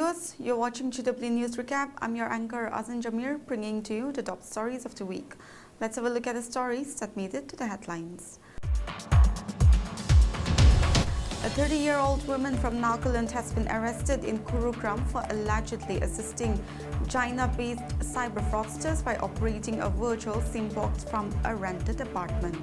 viewers, you're watching GW News Recap. I'm your anchor Azan Jamir, bringing to you the top stories of the week. Let's have a look at the stories that made it to the headlines. A 30-year-old woman from Nagaland has been arrested in Gurugram for allegedly assisting China-based cyber fraudsters by operating a virtual SIM box from a rented apartment.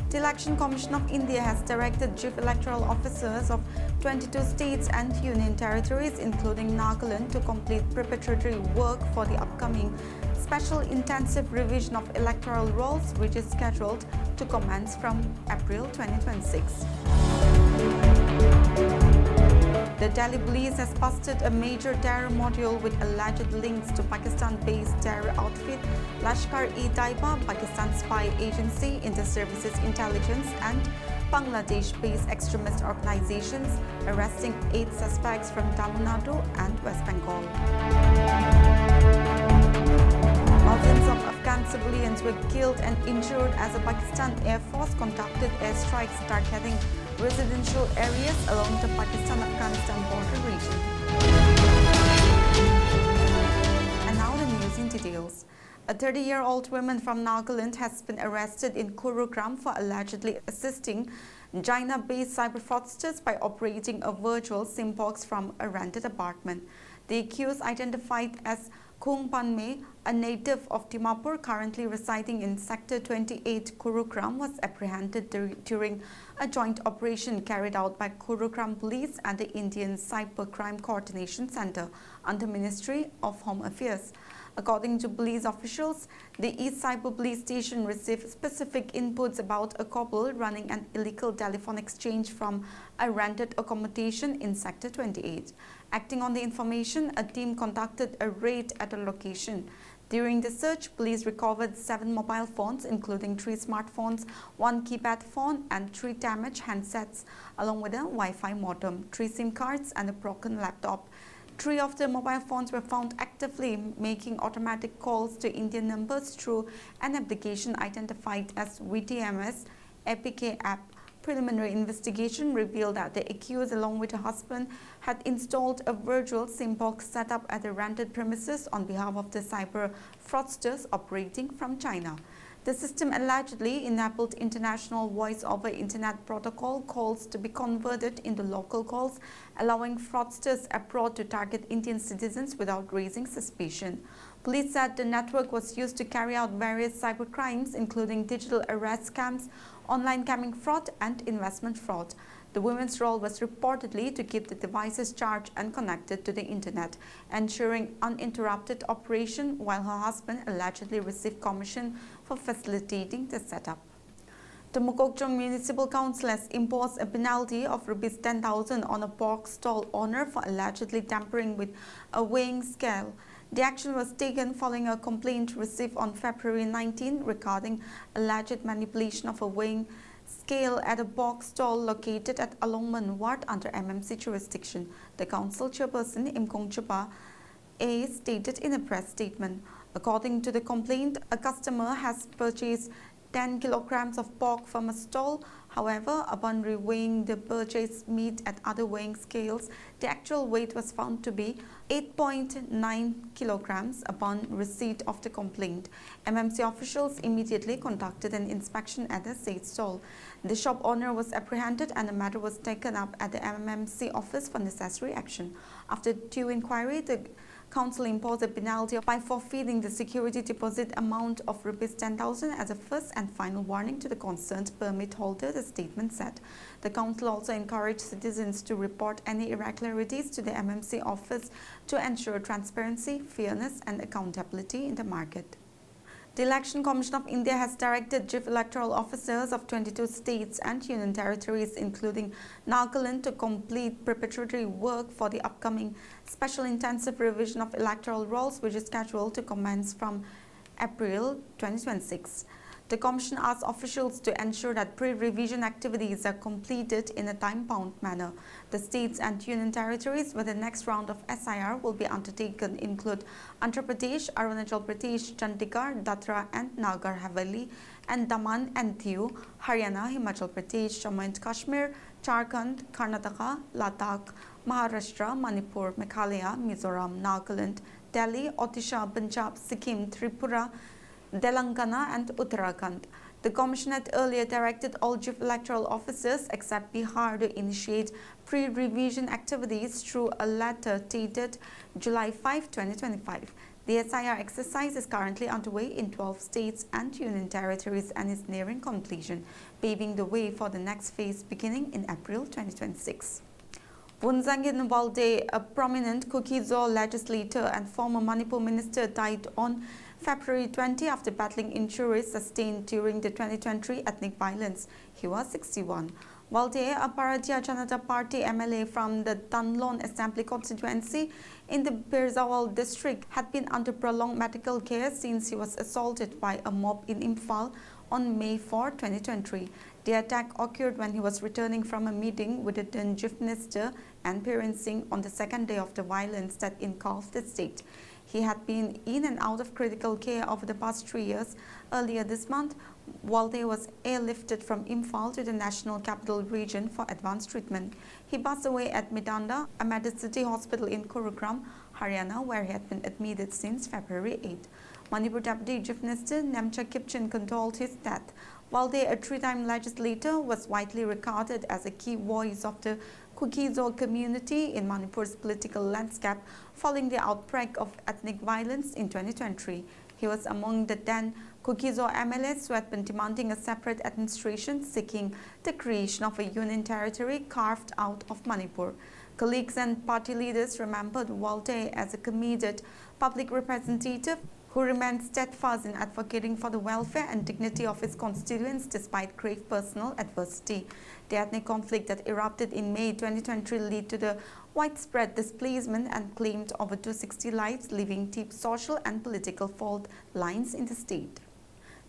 The Election Commission of India has directed chief electoral officers of 22 states and union territories, including Nagaland, to complete preparatory work for the upcoming special intensive revision of electoral rolls, which is scheduled to commence from April 2026. The Delhi police has busted a major terror module with alleged links to Pakistan-based terror outfit Lashkar-e-Taiba, Pakistan spy agency, inter-services intelligence and Bangladesh-based extremist organizations, arresting 8 suspects from Tamil Nadu and West Bengal. Dozens of Afghan civilians were killed and injured as the Pakistan Air Force conducted airstrikes targeting residential areas along the Pakistan-Afghanistan border region. And now the news in details. A 30-year-old woman from Nagaland has been arrested in Gurugram for allegedly assisting China-based cyber fraudsters by operating a virtual SIM box from a rented apartment. The accused, identified as Khung Panme, a native of Dimapur currently residing in Sector 28 Gurugram, was apprehended during a joint operation carried out by Gurugram Police and the Indian Cybercrime Coordination Center under Ministry of Home Affairs. According to police officials, the East Cyber Police Station received specific inputs about a couple running an illegal telephone exchange from a rented accommodation in Sector 28. Acting on the information, a team conducted a raid at the location. During the search, police recovered 7 mobile phones, including 3 smartphones, 1 keypad phone and 3 damaged handsets, along with a Wi-Fi modem, 3 SIM cards and a broken laptop. 3 of the mobile phones were found actively making automatic calls to Indian numbers through an application identified as VTMS APK app. Preliminary investigation revealed that the accused, along with her husband, had installed a virtual SIM box set up at the rented premises on behalf of the cyber fraudsters operating from China. The system allegedly enabled international voice-over internet protocol calls to be converted into local calls, allowing fraudsters abroad to target Indian citizens without raising suspicion. Police said the network was used to carry out various cyber crimes, including digital arrest scams, online scamming fraud and investment fraud. The woman's role was reportedly to keep the devices charged and connected to the internet, ensuring uninterrupted operation, while her husband allegedly received commission for facilitating the setup. The Mokokchung Municipal Council has imposed a penalty of ₹10,000 on a box stall owner for allegedly tampering with a weighing scale. The action was taken following a complaint received on February 19 regarding alleged manipulation of a weighing scale at a box stall located at Alongman Ward under MMC jurisdiction. The council chairperson Mokokchung stated in a press statement. According to the complaint, a customer has purchased 10 kilograms of pork from a stall. However, upon reweighing the purchased meat at other weighing scales, the actual weight was found to be 8.9 kilograms upon receipt of the complaint. MMC officials immediately conducted an inspection at the said stall. The shop owner was apprehended and the matter was taken up at the MMC office for necessary action. After due inquiry, the Council imposed a penalty by forfeiting the security deposit amount of ₹10,000 as a first and final warning to the concerned permit holder, the statement said. The Council also encouraged citizens to report any irregularities to the MMC office to ensure transparency, fairness and accountability in the market. The Election Commission of India has directed chief electoral officers of 22 states and union territories, including Nagaland, to complete preparatory work for the upcoming special intensive revision of electoral rolls, which is scheduled to commence from April 2026. The Commission asked officials to ensure that pre-revision activities are completed in a time-bound manner. The states and union territories where the next round of SIR will be undertaken include Andhra Pradesh, Arunachal Pradesh, Chandigarh, Dadra and Nagar Haveli, and Daman and Diu, Haryana, Himachal Pradesh, Jammu and Kashmir, Jharkhand, Karnataka, Ladakh, Maharashtra, Manipur, Meghalaya, Mizoram, Nagaland, Delhi, Odisha, Punjab, Sikkim, Tripura, Telangana and Uttarakhand. The Commission had earlier directed all chief electoral officers except Bihar to initiate pre-revision activities through a letter dated July 5, 2025. The SIR exercise is currently underway in 12 states and union territories and is nearing completion, paving the way for the next phase beginning in April 2026. Wunzangin Walde, a prominent Kukkizo legislator and former Manipur minister, died on February 20 after battling injuries sustained during the 2020 ethnic violence. He was 61. Walde, a Bharatiya Janata Party MLA from the Tanlon Assembly constituency in the Birzawal district, had been under prolonged medical care since he was assaulted by a mob in Imphal on May 4, 2020. The attack occurred when he was returning from a meeting with the then Chief Minister and Biren Singh on the second day of the violence that engulfed the state. He had been in and out of critical care over the past 3 years. Earlier this month, Walde was airlifted from Imphal to the National Capital Region for advanced treatment. He passed away at Medanda, a Medicity hospital in Kurugram, Haryana, where he had been admitted since February 8. Manipur Deputy Chief Minister Namcha Kipchen condoled his death. Walde, a three-time legislator, was widely regarded as a key voice of the Kukkizo community in Manipur's political landscape following the outbreak of ethnic violence in 2020. He was among the then Kukkizo MLAs who had been demanding a separate administration, seeking the creation of a union territory carved out of Manipur. Colleagues and party leaders remembered Walde as a committed public representative who remained steadfast in advocating for the welfare and dignity of his constituents despite grave personal adversity. The ethnic conflict that erupted in May 2020 led to the widespread displacement and claimed over 260 lives, leaving deep social and political fault lines in the state.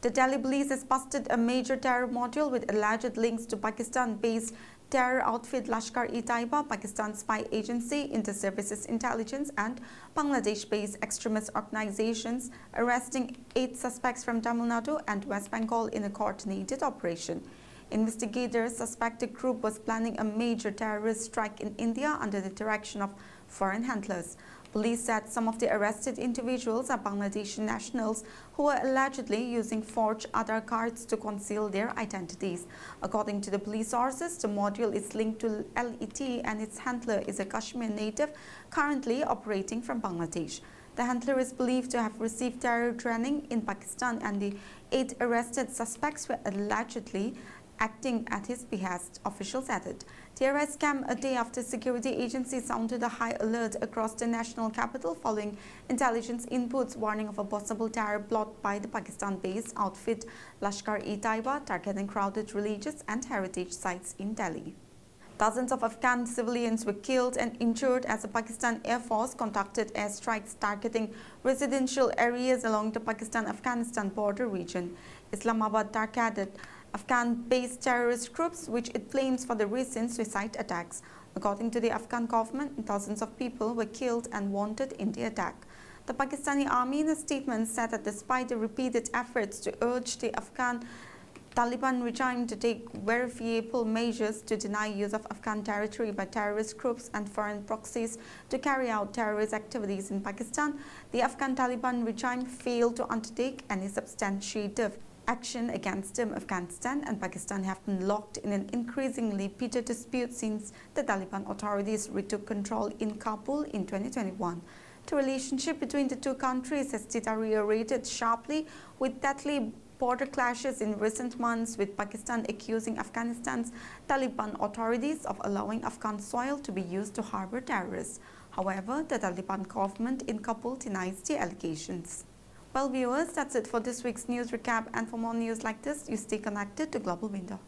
The Delhi police has busted a major terror module with alleged links to Pakistan-based terror outfit Lashkar-e-Taiba, Pakistan's spy agency, inter-services intelligence and Bangladesh-based extremist organizations, arresting 8 suspects from Tamil Nadu and West Bengal in a coordinated operation. Investigators suspect the group was planning a major terrorist strike in India under the direction of foreign handlers. Police said some of the arrested individuals are Bangladeshi nationals who were allegedly using forged Aadhaar cards to conceal their identities. According to the police sources, the module is linked to LET and its handler is a Kashmir native currently operating from Bangladesh. The handler is believed to have received terror training in Pakistan, and the 8 arrested suspects were allegedly acting at his behest, officials added. The arrest came a day after security agencies sounded a high alert across the national capital following intelligence inputs warning of a possible terror plot by the Pakistan-based outfit Lashkar-e-Taiba targeting crowded religious and heritage sites in Delhi. Dozens of Afghan civilians were killed and injured as the Pakistan Air Force conducted airstrikes targeting residential areas along the Pakistan-Afghanistan border region. Islamabad targeted Afghan-based terrorist groups, which it blames for the recent suicide attacks. According to the Afghan government, dozens of people were killed and wounded in the attack. The Pakistani army in a statement said that despite the repeated efforts to urge the Afghan Taliban regime to take verifiable measures to deny use of Afghan territory by terrorist groups and foreign proxies to carry out terrorist activities in Pakistan, the Afghan Taliban regime failed to undertake any substantive action against them. Afghanistan and Pakistan have been locked in an increasingly bitter dispute since the Taliban authorities retook control in Kabul in 2021. The relationship between the two countries has deteriorated sharply, with deadly border clashes in recent months, with Pakistan accusing Afghanistan's Taliban authorities of allowing Afghan soil to be used to harbor terrorists. However, the Taliban government in Kabul denies the allegations. Well, viewers, that's it for this week's news recap, and for more news like this, you stay connected to Global Window.